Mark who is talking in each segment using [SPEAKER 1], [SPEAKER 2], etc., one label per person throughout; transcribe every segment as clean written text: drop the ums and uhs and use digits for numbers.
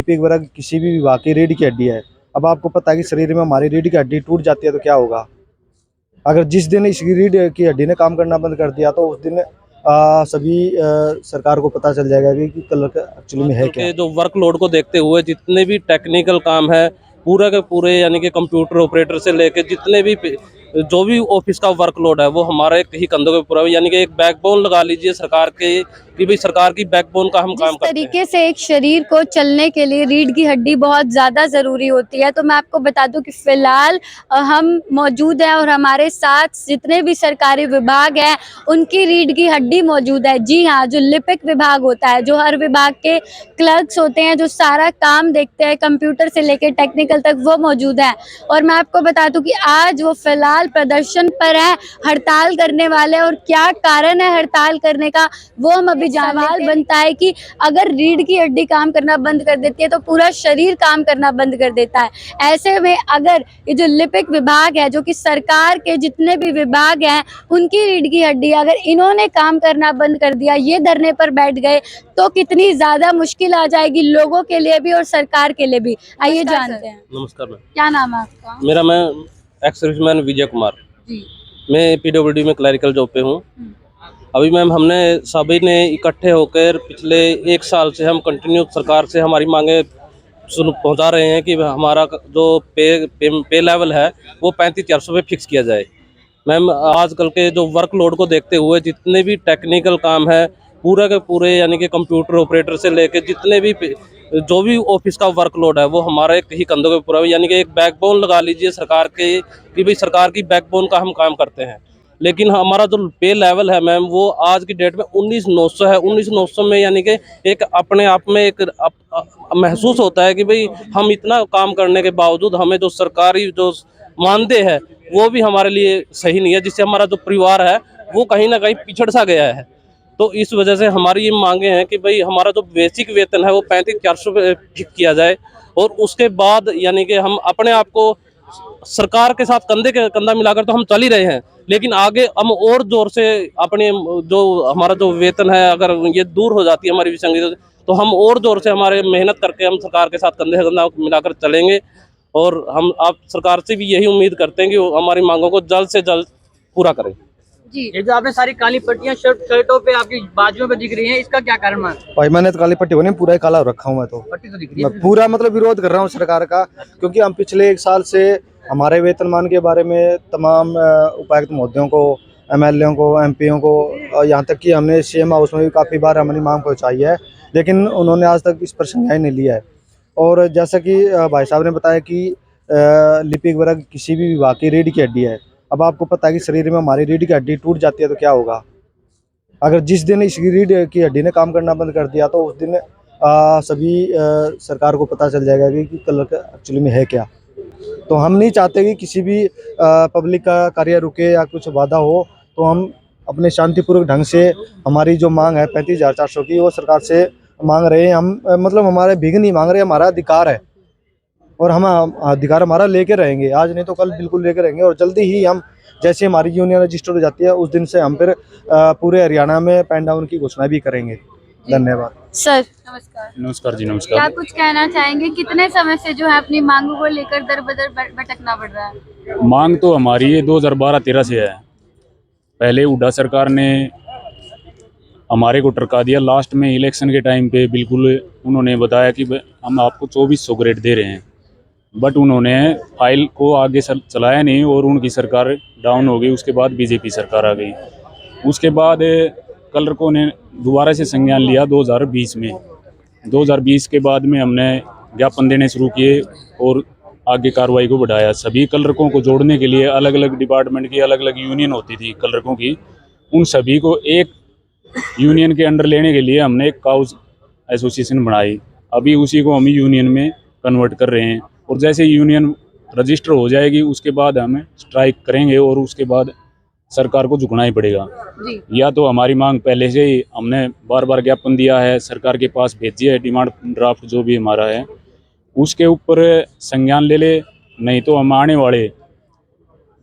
[SPEAKER 1] लिपिक वर्ग किसी भी विभाग की रीढ़ की हड्डी है। अब आपको पता है कि शरीर में हमारी रीढ़ की हड्डी टूट जाती है तो क्या होगा। अगर जिस दिन इस रीढ़ की हड्डी ने काम करना बंद कर दिया तो उस दिन सभी सरकार को पता चल जाएगा कि कलर एक्चुअली में है
[SPEAKER 2] आजकल
[SPEAKER 1] क्या।
[SPEAKER 2] के जो वर्कलोड को देखते हुए जितने भी टेक्निकल काम है पूरा के पूरे यानी कि कंप्यूटर ऑपरेटर से लेके जितने भी जो भी ऑफिस का वर्कलोड है वो हमारे ही कंधों के ऊपर है। यानी कि एक बैकबोन लगा लीजिए सरकार के कि भाई सरकार की बैकबोन का हम
[SPEAKER 3] जिस
[SPEAKER 2] काम करते हैं।
[SPEAKER 3] तरीके से एक शरीर को चलने के लिए रीढ़ की हड्डी बहुत ज्यादा जरूरी होती है, तो मैं आपको बता दूं कि फिलहाल हम मौजूद हैं और हमारे साथ जितने भी सरकारी विभाग हैं उनकी रीढ़ की हड्डी मौजूद है। जी हाँ, जो लिपिक विभाग होता है, जो हर विभाग के क्लर्क्स होते हैं, जो सारा काम देखते हैं कंप्यूटर से लेकर टेक्निकल तक, वो मौजूद है। और मैं आपको बता दूं कि आज वो फिलहाल प्रदर्शन पर है, हड़ताल करने वाले। और क्या कारण है हड़ताल करने का वो हम अभी सवाल बनता है कि अगर रीढ़ की हड्डी काम करना बंद कर देती है तो पूरा शरीर काम करना बंद कर देता है। ऐसे में अगर ये जो लिपिक विभाग है, जो कि सरकार के जितने भी विभाग हैं उनकी रीढ़ की हड्डी, अगर इन्होंने काम करना बंद कर दिया, ये धरने पर बैठ गए, तो कितनी ज्यादा मुश्किल आ जाएगी लोगों के लिए भी और सरकार के लिए भी। आइए जानते हैं।
[SPEAKER 2] नमस्कार मैम,
[SPEAKER 3] क्या नाम है आपका?
[SPEAKER 2] मेरा मैं एक्स सर्विसमैन विजय कुमार,
[SPEAKER 3] जी।
[SPEAKER 2] मैं पीडब्ल्यूडी में क्लरिकल जॉब पे हूँ। अभी मैम हमने सभी ने इकट्ठे होकर पिछले 1 साल से हम कंटिन्यू सरकार से हमारी मांगे पहुंचा रहे हैं कि हमारा जो पे लेवल है वो 35,400 पे फिक्स किया जाए। मैम आजकल के जो वर्कलोड को देखते हुए जितने भी टेक्निकल काम है पूरा के पूरे यानी कि कंप्यूटर ऑपरेटर से लेके जितने भी जो भी ऑफिस का वर्कलोड है वो हमारे ही कंधों के ऊपर है। यानी कि एक बैकबोन लगा लीजिए सरकार के कि भाई सरकार की बैकबोन का हम काम करते हैं। लेकिन हमारा जो पे लेवल है मैम वो आज की डेट में 19,900 है। 19,900 में यानी कि एक अपने आप में एक महसूस होता है कि भाई हम इतना काम करने के बावजूद हमें जो सरकारी जो मानदेय है वो भी हमारे लिए सही नहीं है, जिससे हमारा जो परिवार है वो कहीं ना कहीं पिछड़ सा गया है। तो इस वजह से हमारी ये मांगे हैं कि भाई हमारा जो बेसिक वेतन है वो 35,400 पे फिक्स किया जाए और उसके बाद यानी कि हम अपने आप को सरकार के साथ कंधे के कंधा मिलाकर तो हम चल ही रहे हैं, लेकिन आगे हम और जोर से अपने जो हमारा जो वेतन है अगर ये दूर हो जाती है हमारी विसंगति तो हम और जोर से हमारे मेहनत करके हम सरकार के साथ कंधे से कंधा मिलाकर चलेंगे। और हम आप सरकार से भी यही उम्मीद करते हैं कि वो हमारी मांगों को जल्द से जल्द पूरा करें।
[SPEAKER 3] जी।
[SPEAKER 4] ये जो आपने सारी काली पट्टियां शर्टों पे आपकी बाजुओं पे दिख रही हैं, इसका क्या कारण है?
[SPEAKER 1] भाई मैंने तो काली पट्टी बनी, पूरा ही काला रखा हूँ मैं तो।
[SPEAKER 4] पट्टी तो दिख रही है।
[SPEAKER 1] मैं पूरा मतलब विरोध कर रहा हूँ सरकार का, क्योंकि हम पिछले 1 साल से हमारे वेतनमान के बारे में तमाम उपायुक्त महोदयों को, एमएलए को, एमपीओ को, यहाँ तक कि हमने सीएम हाउस में भी काफ़ी बार हमारी मांग पहुँचाई है, लेकिन उन्होंने आज तक इस पर संज्ञान नहीं लिया है। और जैसा कि भाई साहब ने बताया कि लिपिक वर्ग किसी भी विभाग की रीढ़ की हड्डी है। अब आपको पता है कि शरीर में हमारी रीढ़ की हड्डी टूट जाती है तो क्या होगा। अगर जिस दिन इस रीढ़ की हड्डी ने काम करना बंद कर दिया तो उस दिन सभी सरकार को पता चल जाएगा कि कलर एक्चुअली में है क्या। तो हम नहीं चाहते कि किसी भी पब्लिक का कार्य रुके या कुछ बाधा हो, तो हम अपने शांतिपूर्वक ढंग से हमारी जो मांग है 35,400 की वो सरकार से मांग रहे हैं। हम मतलब हमारे भीख नहीं मांग रहे, हमारा अधिकार है और हम अधिकार हमारा लेके रहेंगे, आज नहीं तो कल बिल्कुल लेके रहेंगे। और जल्दी ही हम जैसे हमारी यूनियन रजिस्टर हो जाती है उस दिन से हम फिर पूरे हरियाणा में पेन डाउन की घोषणा भी करेंगे। धन्यवाद
[SPEAKER 3] सर नमस्कार।
[SPEAKER 5] नमस्कार जी,
[SPEAKER 3] क्या
[SPEAKER 5] नमस्कार।
[SPEAKER 3] कुछ कहना चाहेंगे? कितने समय से जो है अपनी मांगों को लेकर दर बदर भटकना पड़ रहा है?
[SPEAKER 5] मांग तो हमारी ये 2012-13 से है। पहले हुड्डा सरकार ने हमारे को टरका दिया, लास्ट में इलेक्शन के टाइम पे बिल्कुल उन्होंने बताया कि हम आपको 2400 ग्रेड दे रहे हैं, बट उन्होंने फाइल को आगे चलाया नहीं और उनकी सरकार डाउन हो गई। उसके बाद बीजेपी सरकार आ गई। उसके बाद क्लर्कों ने दोबारा से संज्ञान लिया 2020 में। 2020 के बाद में हमने ज्ञापन देने शुरू किए और आगे कार्रवाई को बढ़ाया। सभी क्लर्कों को जोड़ने के लिए अलग अलग डिपार्टमेंट की अलग अलग यूनियन होती थी क्लर्कों की, उन सभी को एक यूनियन के अंडर लेने के लिए हमने एक काउज एसोसिएशन बनाई। अभी उसी को हम यूनियन में कन्वर्ट कर रहे हैं और जैसे यूनियन रजिस्टर हो जाएगी उसके बाद हम स्ट्राइक करेंगे और उसके बाद सरकार को झुकना ही पड़ेगा।
[SPEAKER 3] जी।
[SPEAKER 5] या तो हमारी मांग पहले से ही हमने बार बार ज्ञापन दिया है, सरकार के पास भेजी है, डिमांड ड्राफ्ट जो भी हमारा है उसके ऊपर संज्ञान ले ले, नहीं तो हम आने वाले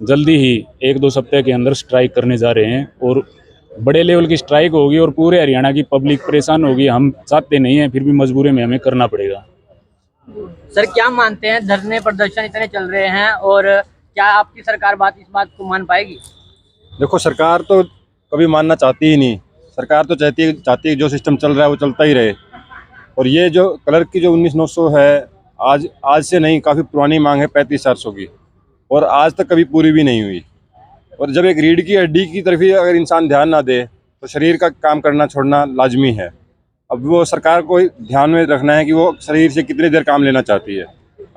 [SPEAKER 5] जल्दी ही 1-2 सप्ताह के अंदर स्ट्राइक करने जा रहे हैं और बड़े लेवल की स्ट्राइक होगी और पूरे हरियाणा की पब्लिक परेशान होगी। हम चाहते नहीं हैं, फिर भी मजबूरी में हमें करना पड़ेगा।
[SPEAKER 4] सर क्या मानते हैं, धरने प्रदर्शन इतने चल रहे हैं और क्या आपकी सरकार इस बात को मान पाएगी?
[SPEAKER 6] देखो, सरकार तो कभी मानना चाहती ही नहीं। सरकार तो चाहती है जो सिस्टम चल रहा है वो चलता ही रहे। और ये जो क्लर्क की जो 19,900 है, आज से नहीं, काफ़ी पुरानी मांग है 35,400 की, और आज तक कभी पूरी भी नहीं हुई। और जब एक रीढ़ की हड्डी की तरफ ही अगर इंसान ध्यान ना दे तो शरीर का काम करना छोड़ना लाजमी है। अब वो सरकार को ध्यान में रखना है कि वो शरीर से कितनी देर काम लेना चाहती है।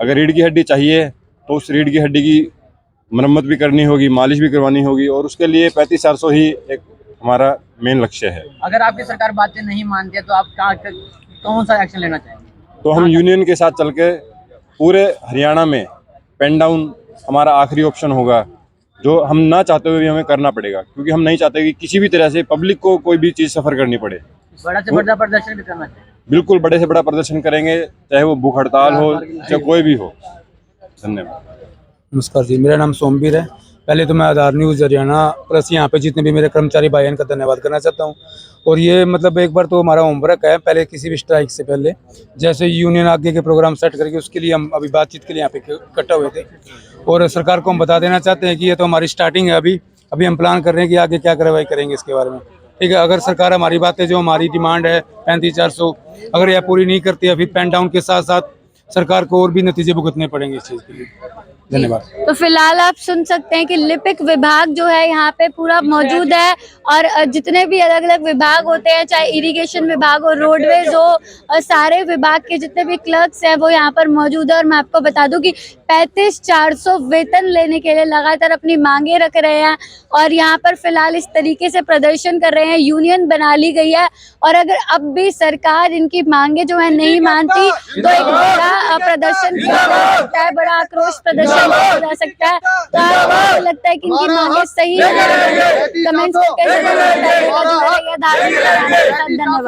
[SPEAKER 6] अगर रीढ़ की हड्डी चाहिए तो उस रीढ़ की हड्डी की मरम्मत भी करनी होगी, मालिश भी करवानी होगी, और उसके लिए 35,400 ही एक हमारा मेन लक्ष्य है।
[SPEAKER 4] अगर आपकी सरकार बातें नहीं मानती है तो आप कौन सा एक्शन लेना चाहेंगे?
[SPEAKER 6] तो हम यूनियन के साथ चल के पूरे हरियाणा में पेन डाउन हमारा आखिरी ऑप्शन होगा, जो हम ना चाहते हुए भी हमें करना पड़ेगा, क्योंकि हम नहीं चाहते कि किसी भी तरह से पब्लिक को कोई भी चीज़ सफ़र करनी पड़े।
[SPEAKER 4] बड़ा से बड़ा प्रदर्शन भी करना चाहिए।
[SPEAKER 6] बिल्कुल बड़े से बड़ा प्रदर्शन करेंगे, चाहे वो भूख हड़ताल हो, चाहे कोई भी हो। धन्यवाद।
[SPEAKER 7] नमस्कार जी, मेरा नाम सोमवीर है। पहले तो मैं आधार न्यूज़ हरियाणा प्लस यहाँ पे जितने भी मेरे कर्मचारी भाई हैं इनका धन्यवाद करना चाहता हूँ। और ये मतलब एक बार तो हमारा होमवर्क है, पहले किसी भी स्ट्राइक से पहले जैसे यूनियन आगे के प्रोग्राम सेट करके उसके लिए हम अभी बातचीत के लिए यहाँ पे इकट्ठा हुए थे। और सरकार को हम बता देना चाहते हैं कि ये तो हमारी स्टार्टिंग है, अभी हम प्लान कर रहे हैं कि आगे क्या कार्रवाई करेंगे इसके बारे में। ठीक है, अगर सरकार हमारी बातें जो हमारी डिमांड है 35,400 अगर यह पूरी नहीं करती है, फिर पेन डाउन के साथ साथ सरकार को और भी नतीजे भुगतने पड़ेंगे इस चीज़ के लिए। धन्यवाद।
[SPEAKER 3] तो फिलहाल आप सुन सकते हैं कि लिपिक विभाग जो है यहाँ पे पूरा मौजूद है और जितने भी अलग अलग विभाग होते हैं, चाहे इरिगेशन विभाग हो, रोडवेज हो, और सारे विभाग के जितने भी क्लर्क्स हैं वो यहाँ पर मौजूद है। और मैं आपको बता दूं कि 35,400 वेतन लेने के लिए लगातार अपनी मांगे रख रहे हैं और यहाँ पर फिलहाल इस तरीके से प्रदर्शन कर रहे हैं। यूनियन बना ली गई है और अगर अब भी सरकार इनकी मांगे जो है नहीं मानती तो एक बड़ा प्रदर्शन किया जा सकता है, बड़ा आक्रोश प्रदर्शन किया जा सकता है। तो आपको लगता है कि इनकी मांगे सही है? कमेंट्स करके जरूर बताइएगा। धन्यवाद।